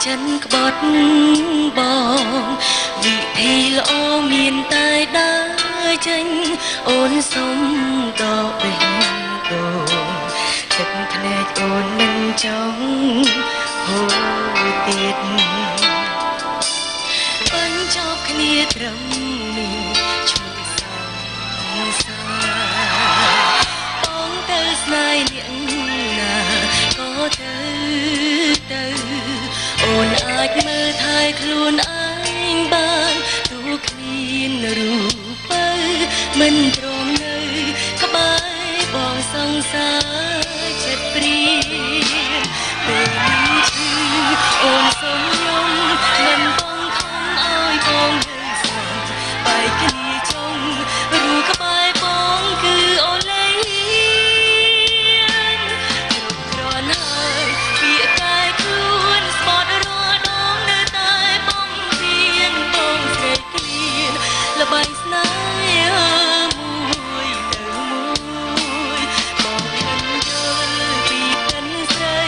ចិនក្បត់បងវិធីល្អមានតែដើរចេញអូនសុំដកដេញដូងទឹកភ្នែកអូនមិនចង់ហូរទៀតបញ្ចប់គ្នាត្រឹមនេះជួយសង្សារបងទៅស្នេហ៍អ្នកណាក៏ទៅអូនអាចមើលថែខ្លួនឯងបានទោះគ្មានរូបបើមិនព្រមនៅក្បែរបងសង្សារចិត្តព្រានពេលនេះឈឺអូនសុំយំមិនបងខំឲ្យបងនៅស្មោះបែកគ្នាចង់រូបក្បែរបងគឺអូនលេងគ្រប់គ្រាន់ហើយពាក្យកាយខ្លួនស្បត់រាល់ដងនៅតែបងពៀនបងស្រែកឃ្លានល្បែងស្នេហាមួយទៅមួយបងមិនយល់ពីកិនស្រី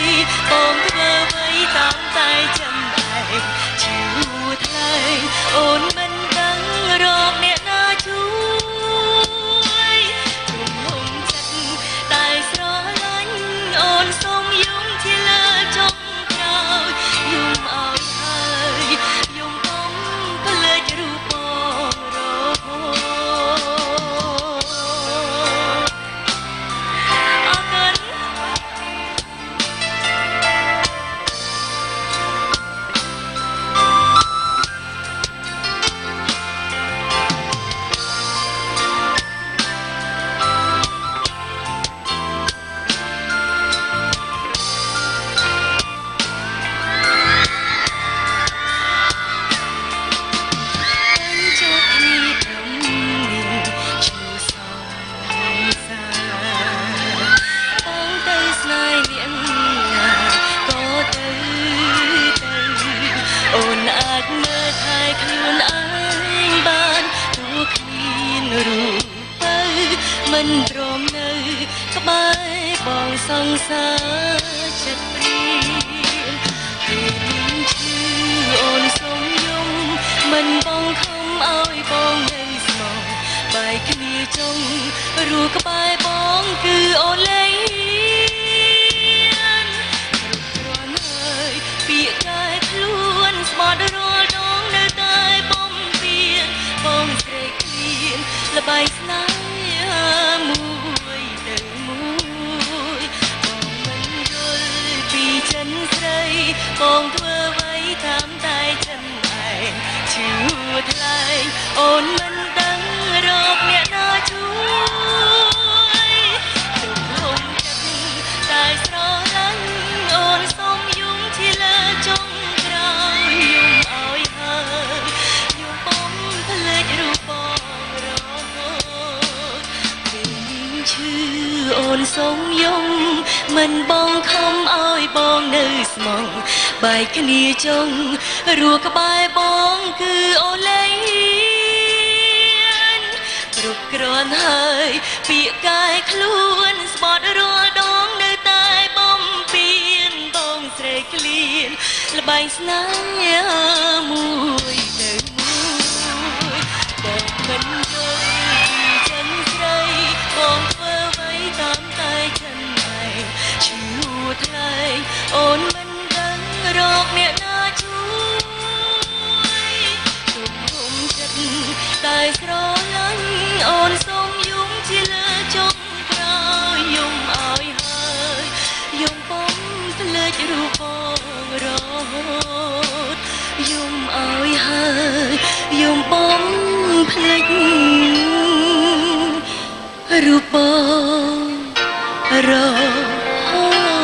បងធ្វើអ្វីតាមតែចាំឯងឈឺថ្លែងអូនមិនដឹងរកអ្នកណាជួយគុំហុំចិត្តតែស្រឡាញ់អូនសុំយំជាលើចុងក្រោយយំឲ្យហើយយំបងភ្លេចរូបបងរហូតអរគុណអូនអាចមើលថែខ្លួនឯងបានទោះគ្មានរូបទៅមិនព្រមនៅក្បែរបងសង្សារចិត្តព្រានពេលនេះឈឺអូនសុំយំមិនបងខំឲ្យបងនៅស្មោះបែកគ្នាចង់រូបក្បែរបងគឺអូនលេងពាក្យកាយខ្លួនស្បត់រាល់ដងនៅតែបំពេញបងស្រែកឃ្លានល្បែងស្នេហាមួយទៅមួយបងមិនយល់ពីចិនស្រីបងធ្វើអ្វីតាមតែចិនឯងឈឺថ្លែងអូនមិនដឹងរកអ្នកណាជួយទុកលំចិត្តតែស្រឡាញ់អូនសុំយំជាលើចុងក្រោយយំឲ្យហើយយំបំភ្លេចរូបបងរហូតពេលនេះឈឺអូនសុំយំមិនបងខំឲ្យបងនៅស្មោះបែកគ្នាចង់រួក្បែរបងគឺអូនលេងគ្រប់គ្រាន់ហើយពាក្យកាយខ្លួនស្បត់រាល់ដងនៅតែបំពេញបងស្រែកឃ្លានល្បែងស្នេហាមួយទៅមួយបងមិនយល់ពីចិនស្រីបងធ្វើអ្វីតាមតែចិនឯងឈឺថ្លែងអូនមិនដឹងរកអ្នកណាជួយទុំហុំចិត្តតែស្រឡាញ់អូនសុំយំជាលើចុងក្រោយយំឲ្យហើយយំបំភ្លេចរូបបងរហូតយំឲ្យហើយយំបំភ្លេចរូបបងរហូត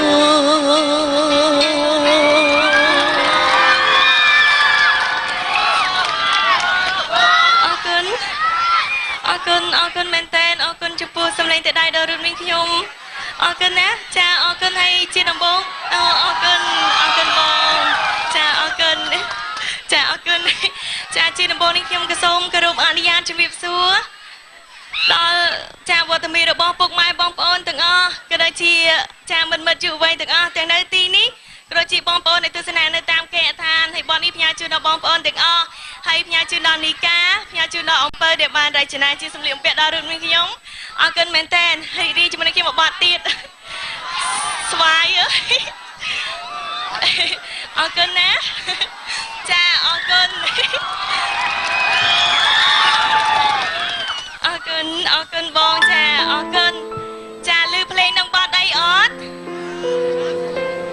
អរគុណមែនតើអរគុណចំពោះសម្លេងតែដៃដល់រឿងនេះខ្ញុំអរគុណណាចាអរគុណហើយជាដំបូងអរគុណបងចាអរគុណចាអរគុណចាជាដំបូងនេះខ្ញុំក៏សូមគោរពអនុញ្ញាតជំរាបសួរដល់ចាវត្តមានរបស់ពុកម៉ែបងប្អូនទាំងអស់ក៏ដូចជាចាមិត្តយុវវ័យទាំងអស់ទាំងនៅទីនេះ ក៏ជាបងប្អូននៃទស្សនានៅតាមគេអដ្ឋានហើយបងនេះផ្ញើជូនដល់បងប្អូនទាំងអស់ហើយផ្ញើជូនដល់នីកាផ្ញើជូនដល់អង្គើដែលបានរចនាជាសម្លៀកបំពាក់ដល់រឿងនេះខ្ញុំអរគុណមែនតើហើយរីជាមួយនឹងខ្ញុំមកបាត់ទៀតស្វាយអរគុណណាចាអរគុណអរគុណបងចាអរគុណចាឮភ្លេងនឹងបាត់អីអត់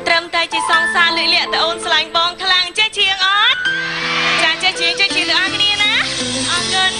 ត្រឹមតែជាសង្សារលឺលាក់តអូនស្រឡាញ់បងខ្លាំងចេះជាងអត់ចាចេះជាងទាំងអស់គ្នាណាអរគុណ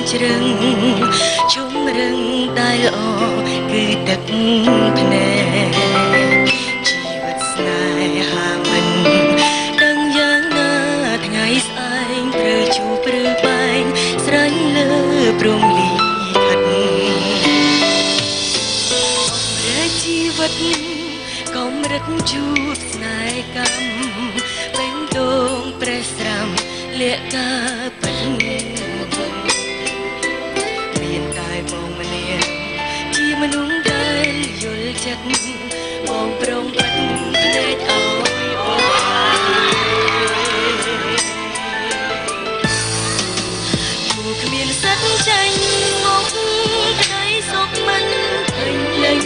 ជ្រឹងជុំរឹងដែលល្អគឺទឹកភ្នែកជីវិតស្នេហាមិនដឹងយ៉ាងណាថ្ងៃស្អែកត្រូវជួបព្រឺបែកស្រេញលើព្រំលីខិតរែកជីវិតកំរិតជួបស្នេហ៍កម្មបេងដូងប្រេះស្រាំលាក់ការពិតមនុស្សដែលយល់ចិត្តបងព្រមបាត់ភ្នែកឲ្យអូនទូគ្មានសិតចាញ់មកក្តីសុខមិនឃើញលេង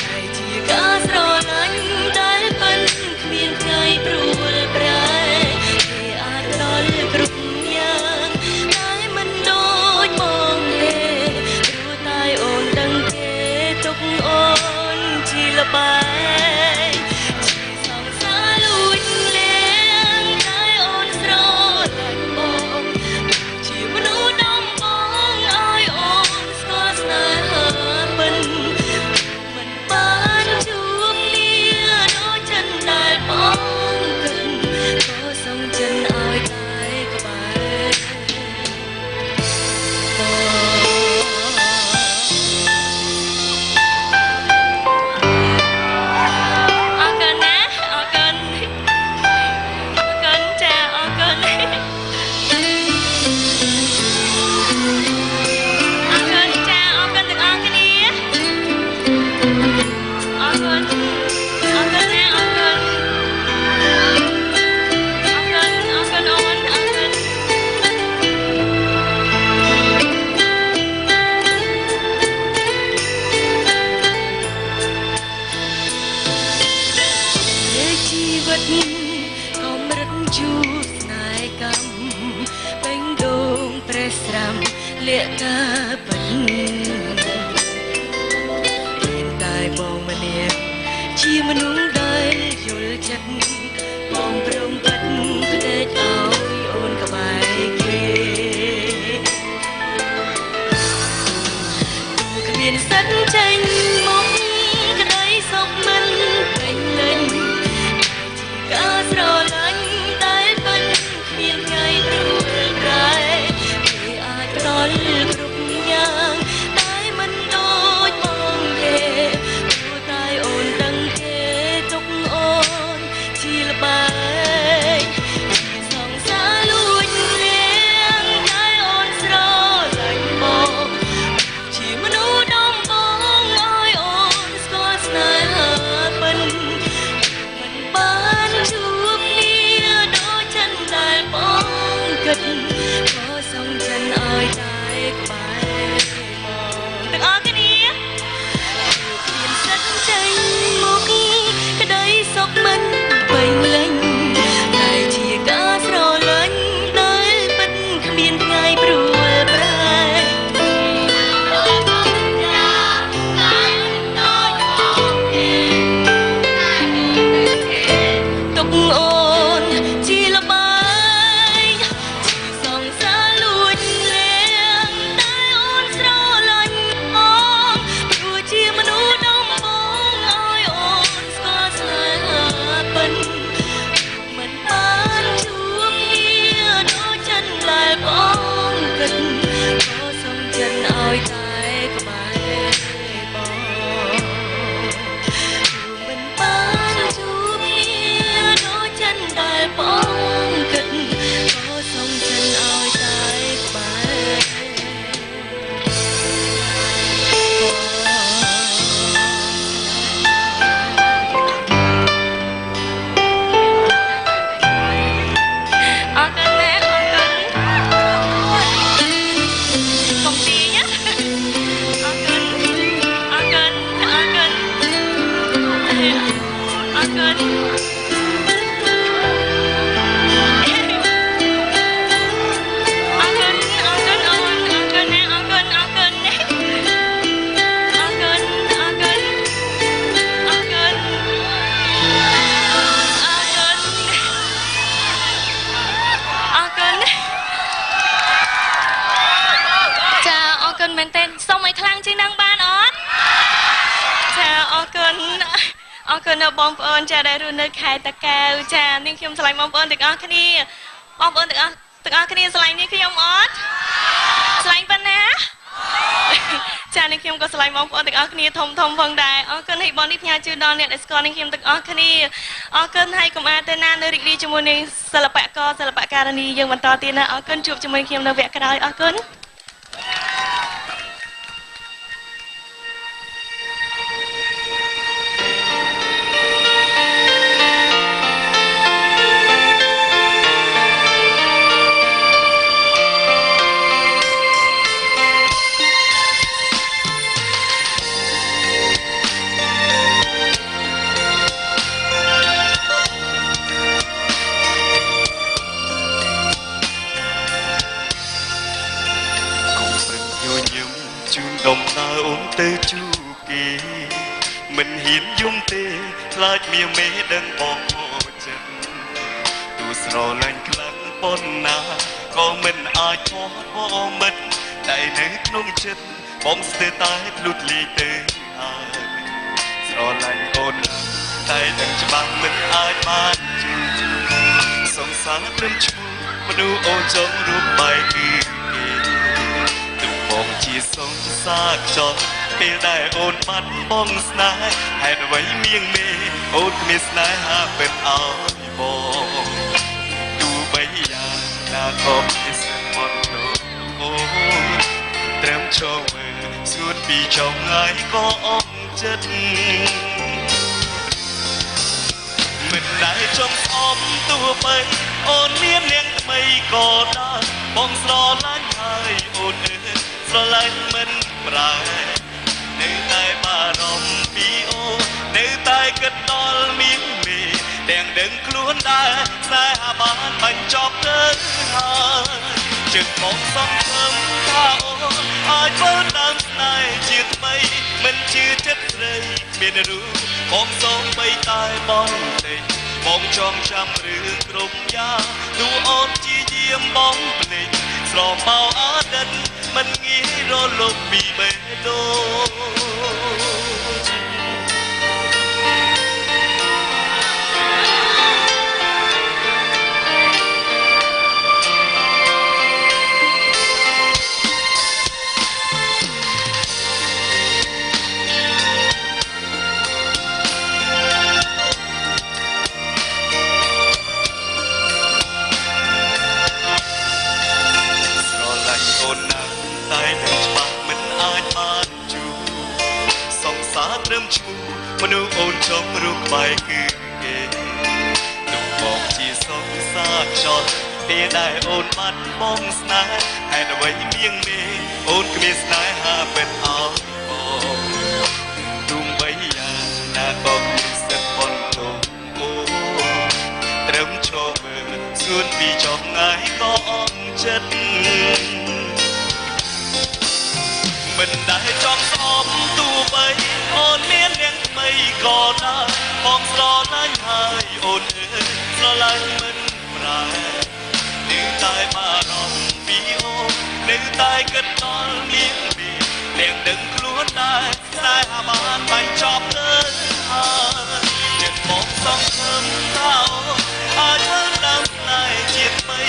តែជាការស្រឡាញ់ដែលពិនគ្មានថ្ងៃព្រួលប្រែគេអាចដល់គ្រប់យ៉ាងតែមិនដូចបងទេព្រោះតែអូនដឹងអូនជាលបែងជាសងសាលួចលៀងតែអូនស្រឡាញ់បងជាមនុស្សដំបងឲ្យអូនស្គាល់ស្នេហាពិនមិនបានជួបគ្នាដូចចិនដែលបងគិតក៏សុំចិនឲ្យតែក្បែរលាក់ការពិតមានតែបងម្នាក់ជាមនុស្សដែលយល់ចិត្តបងព្រមបាត់ភ្នែកឲ្យអូនក្បែរគេទូគ្មានសិតចាញ់មកក្តីសុខមិនពេញលេញតែជាការស្រឡាញ់ដែលពិនគ្មានថ្ងៃព្រួលប្រែដល់គ្រប់យ៉ាងតែមិនដូចបងទេព្រោះតែអូនដឹងទេទុកអូនជាលបែងជាសងសាលួចលៀងតែអូនស្រឡាញ់បងជាមនុស្សដំបងឲ្យអូនស្គាល់ស្នេហាពិនមិនបានជួបគ្នាដូចចិនដែលបងគិតក៏សុំចិនឲ្យក្បែរទាំងអស់គ្នាមានសិតចេញមកក្តីសុខមិនពេញលេញតែជាការស្រឡាញ់ដែលពិតគ្មានថ្ងៃព្រួលប្រែទុកអូនជាលបែងជាសងសាលួចលៀងតែអូនស្រឡាញ់បងព្រោះជាមនុស្សដំបងឲ្យអូនស្គាល់ស្នេហាពិនមិនបានជួបគ្នា គុណដល់បងប្អូនចាដែលរស់នៅខេត្តតាកែវចានាងខ្ញុំស្រឡាញ់បងប្អូនទាំងអស់គ្នាបងប្អូនទាំងអស់គ្នាស្រឡាញ់នាងខ្ញុំអត់ស្រឡាញ់ប៉ុណ្ណាចានាងខ្ញុំក៏ស្រឡាញ់បងប្អូនទាំងអស់គ្នាធំផងដែរអរគុណឲ្យបងនេះផ្ញើជូនដល់អ្នកដែលស្គាល់នាងខ្ញុំទាំងអស់គ្នាអរគុណហើយកុំអានទៅណានៅរីករាយជាមួយនឹងសិល្បករសិល្បការិនីយើងបន្តទៀតណាអរគុណជួបជាមួយខ្ញុំនៅវគ្គក្រោយអរគុណដំណើរអូនទៅជួបគេមិនហ៊ានយំទេខ្លាចមានមេដឹងបងចិត្តទូស្រឡាញ់ខ្លាំងប៉ុណ្ណាក៏មិនអាចផុសបងមិត្តតែនៅក្នុងចិត្តបងស្ទើរតែភ្លុតលីទៅហើយស្រឡាញ់អូនតែដឹងច្បាស់មិនអាចបានជួបសង្សារព្រមឈ្មោះមនុស្សអូនចង់រូបបែកគឺបងជាសង្សារចោះពេលដែលអូនបាត់បងស្នេហ៍ហេតុអ្វីមៀងមេអូនគ្មានស្នេហាពិតឲ្យបងទោះបីយ៉ាងណាក៏មិនស្មត់នោះអូត្រឹមឈរមើលស្ងួនពីចុងហើយក៏អងចិត្តមិនដែលចង់ស្អប់ទោះបីអូនមាននាងថ្មីក៏ដោយបងស្រឡាញ់ហើយអូនស្រឡាញ់មិនប្រែនៅតែបារម្ភពីអូននៅតែគិតដល់មានមេទាំងដឹងខ្លួនដែរស្នេហាបានបញ្ចប់ទៅហើយជឹកមកសង្ឃឹមថាអូនអាចធ្វើដើមស្នេហ៍ជាថ្មីមិនជឿចិត្តស្រីមានរូបបងសូមបីតែបងទេបងចងចាំរឿងគ្រប់យ៉ាងទោះអូនជាយាមបងភ្លេចស្រមោអតីតមិនងាយរលត់ពីបេះដូងឈ្មោះមនុស្សអូនចង់រូបក្បែរគឺគេលោកបងជាសង្សារចោះពេលដែលអូនបាត់បងស្នេហ៍ហេតុអ្វីមៀងមេអូនគ្មានស្នេហាពិតអស់បងទុំបីយ៉ាងណាក៏មានសិទ្ធិប៉ុនទុំអូត្រឹមឈរមើលស្ងួនពីចុងថ្ងៃក៏អងចិត្តមិនដែលចង់ស្អប់ទោះបីអូនមាននាងថ្មីក៏ដោយបងស្រឡាញ់ហើយអូនស្រឡាញ់មិនប្រែនៅតែបារម្ភពីអូននៅតែគិតដល់មានពីទាំងដឹងខ្លួនដែរស្នេហាបានបញ្ចប់ទៅហើយចិត្តបងសង្ឃឹមថាអូនអាចធ្វើដើមស្នេហ៍ជាថ្មី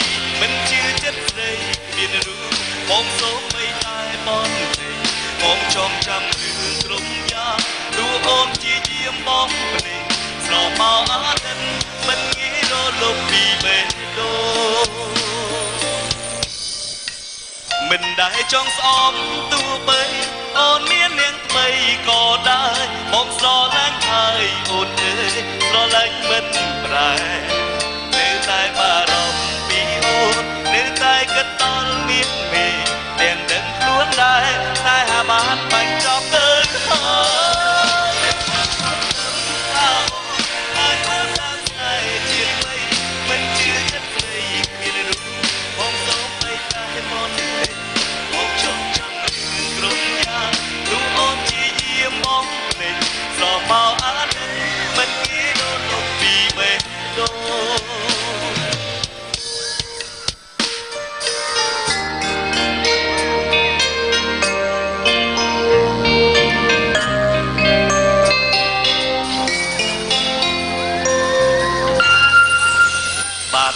មិនជឿចិត្តស្រីមានរូបបងសូមបីតែបងបងចងចាំរឿងគ្រប់យ៉ាងទោះអូនជាយាមបងភ្លេចស្រមោអតីតមិនងាយរលត់ពីបេះដូងមិនដែលចង់ស្អប់ទោះបីអូនមាននាងថ្មីក៏ដែរបងស្រឡាញ់ហើយអូនស្រឡាញ់មិនប្រែនៅតែបារម្ភពីអូននៅតែគិតដល់មានមេទាំងដឹងខ្លួនដែរតែហាបានបញ្ចប់ទៅហើយអាចធ្វើតាមស្នេហ៍ជាថ្មីមិនជឿចិត្តស្រីមានរូបបងសូមបីតែមកនេះបងចង់ចាំរឿងគ្រប់យ៉ាងទោះអូនជាយាមមកភ្លេចស្រមោអតីតមិនងាយរលត់ពីបេះដូង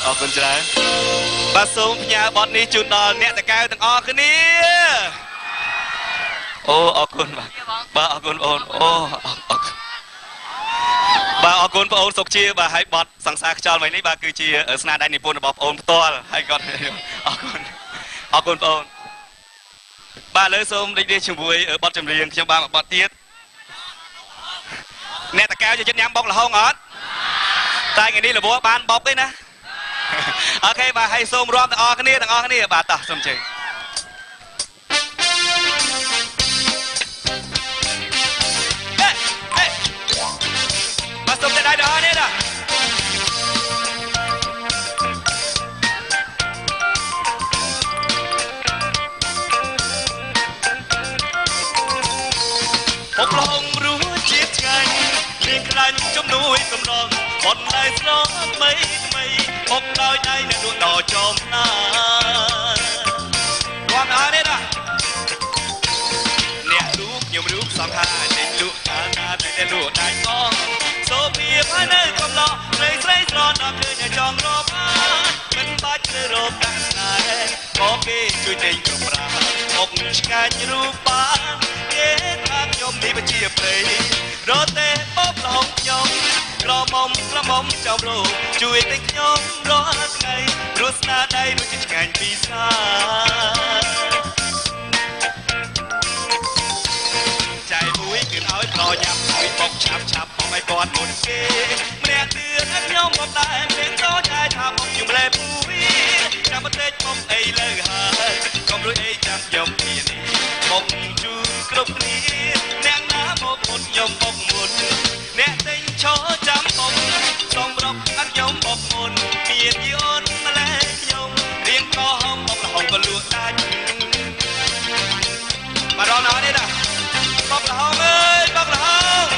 អរគុណច្រើនបាទសូមផ្ញើបទនេះជូនដល់អ្នកតកៅទាំងអស់គ្នាអូអរគុណបាទអរគុណបងអូនអូបាទអរគុណបងអូនសុខជាបាទហើយបទសង្សារខ្យល់មិញនេះបាទគឺជាស្នាដៃនិពន្ធរបស់បងអូនផ្ទាល់ហើយគាត់អរគុណបងអូនបាទលើសូមរីករាយជាមួយបទចម្រៀងខ្ញុំបានមួយបទទៀតអ្នកតកៅយកចិត្តញ៉ាំបុកលហុងអត់តែថ្ងៃនេះលវបានបុកទេណាអូខេបាទហើយសូមរាប់ទាំងអស់គ្នាបាទតោះសូមជើញបាទសូមតែដៃដល់នេះណាបុកលហុងរសជាតិឆ្ងាញ់មានខ្លាញ់ជំនួយកំរងបនដៃស្រស់ថ្មីបុកដោយដៃអ្នកលក់ដល់ចំណាគាត់អត់ទេណាអ្នកលក់ខ្ញុំរូបសំហាតែលក់កាលណាតែលក់ដៃផងសូមៀបហើយនៅកំឡោះស្រីស្រន់ដល់ឃើញឲ្យចង់រាប់មិនបាច់ទៅរកដាក់ស្នេហ៍ក៏គេជួយទិញគ្រប់ប្រាបុកឆ្ងាញ់រូបបានគេថាខ្ញុំនេះបជាព្រៃរត់ទេបុកលហុងខ្ញុំក្រមុំចំលោជួយតែខ្ញុំរាល់ថ្ងៃរស់ស្នាដៃមិនឆ្ងាញ់ពីសាចៃមួយគឺឲ្យប្រញាប់ពីបុកឆាប់មកឲ្យគាត់មុនគេម្នាក់ទៀតខ្ញុំមកដែរមានតោចែថាបុកខ្ញុំលែពួយចាំបន្តិចបុកអីលើហើយកុំរួចអីចាំខ្ញុំពីនេះបុកជូនគ្រប់គ្នាអ្នកណាមកមុនខ្ញុំបុកមុនអ្នកទិញឈរចាំបុកសូមរកអត់ខ្ញុំបុកមុនមានយីអូនម្លែខ្ញុំរៀងក៏ហំបុកលហុងក៏លក់ដាច់មករកណោនេះណាបុកលហុងអើយបុកលហុង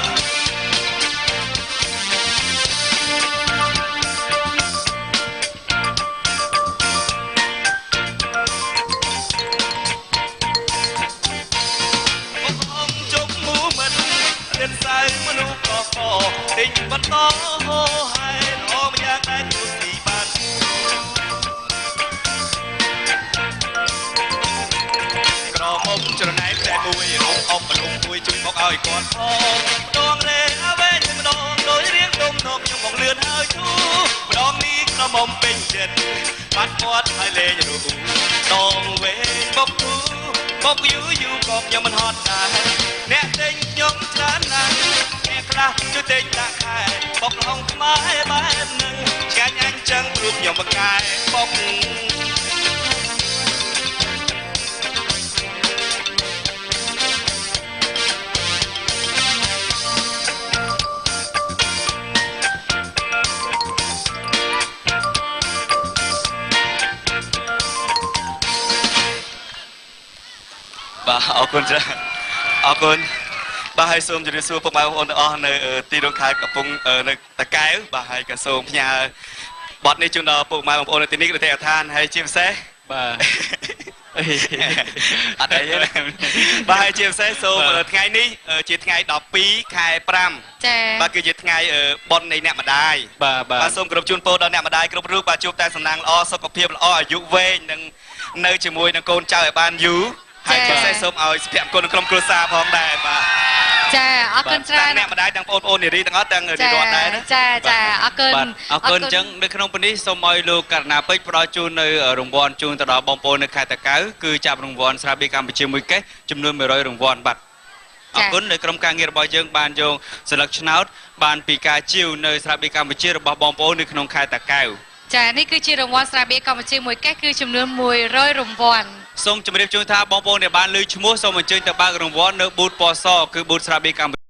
មនុស្សក៏ទិញបន្តហោហើយល្អម្យ៉ាងដែរទូទីបានក្រមុំច្រណែនតែមួយរំអប់មនុស្សមួយជួយមកឲ្យគាត់ផងម្ដងរេអវែងម្ដងដោយរៀងដុំនំខ្ញុំមកលឿនហើយធូម្ដងនេះក្រមុំពេញចិត្តបាត់គាត់ហើយលេងរូបដងវែងបុកទូបុកយូក៏ខ្ញុំមិនហត់ដែរអ្នកទិញខ្ញុំច្រើនណាស់អ្នកខ្លះជួយទិញដាក់ខែបុកលហុងខ្មែរបែបនឹងឆ្ងាញ់អញ្ចឹងព្រោះខ្ញុំបកកែបុកបាទអរគុណច្រើនអរគុណបាទហើយសូមជម្រាបសួរពុកម៉ែបងប្អូនទាំងអស់នៅទីក្រុងខេត្តកំពង់នៅតកែវបាទហើយក៏សូមផ្ញើបទនេះជូនដល់ពុកម៉ែបងប្អូននៅទីនេះក៏ទេឋានហើយជាពិសេសបាទអត់អីទេបាទហើយជាពិសេសសូមថ្ងៃនេះជាថ្ងៃ12ខែ5ចា៎បាទគឺជាថ្ងៃបុណ្យនៃអ្នកម្ដាយបាទសូមគោរពជូនពរដល់អ្នកម្ដាយគ្រប់រូបបាទជួបតែសំណាងល្អសុខភាពល្អអាយុវែងនិងនៅជាមួយនឹងកូនចៅឲ្យបានយូរហើយជាពិសេសសូមឲ្យសុភមង្គលក្នុងក្រុមគ្រួសារផងដែរបាទចាអរគុណច្រើនអ្នកម្ដាយទាំងបងប្អូននារីទាំងអស់ទាំងនារីរដ្ឋដែរណាចាអរគុណអរគុណអញ្ចឹងនៅក្នុងពេលនេះសូមឲ្យលោកករណាពេជ្រផ្ដល់ជូននៅរង្វាន់ជូនទៅដល់បងប្អូននៅខេត្តតាកែវគឺចាប់រង្វាន់ស្រាបៀរកម្ពុជាមួយកេសចំនួន100រង្វាន់បាទអរគុណនៅក្រុមការងាររបស់យើងបានយកស្លឹកឆ្នោតបានពីការជាវនៅស្រាបៀរកម្ពុជារបស់បងប្អូននៅក្នុងខេត្តតាកែវចានេះគឺជារង្វាន់ស្រាបៀរកម្ពុជាមួយកេសគឺចំនួន100រង្វាន់សូមជម្រាបជូនថាបងប្អូនដែលបានលើឈ្មោះសូមអញ្ជើញទៅបើករង្វាន់នៅប៊ូតពណ៌សគឺប៊ូតស្រាបៀរកម្ពុជា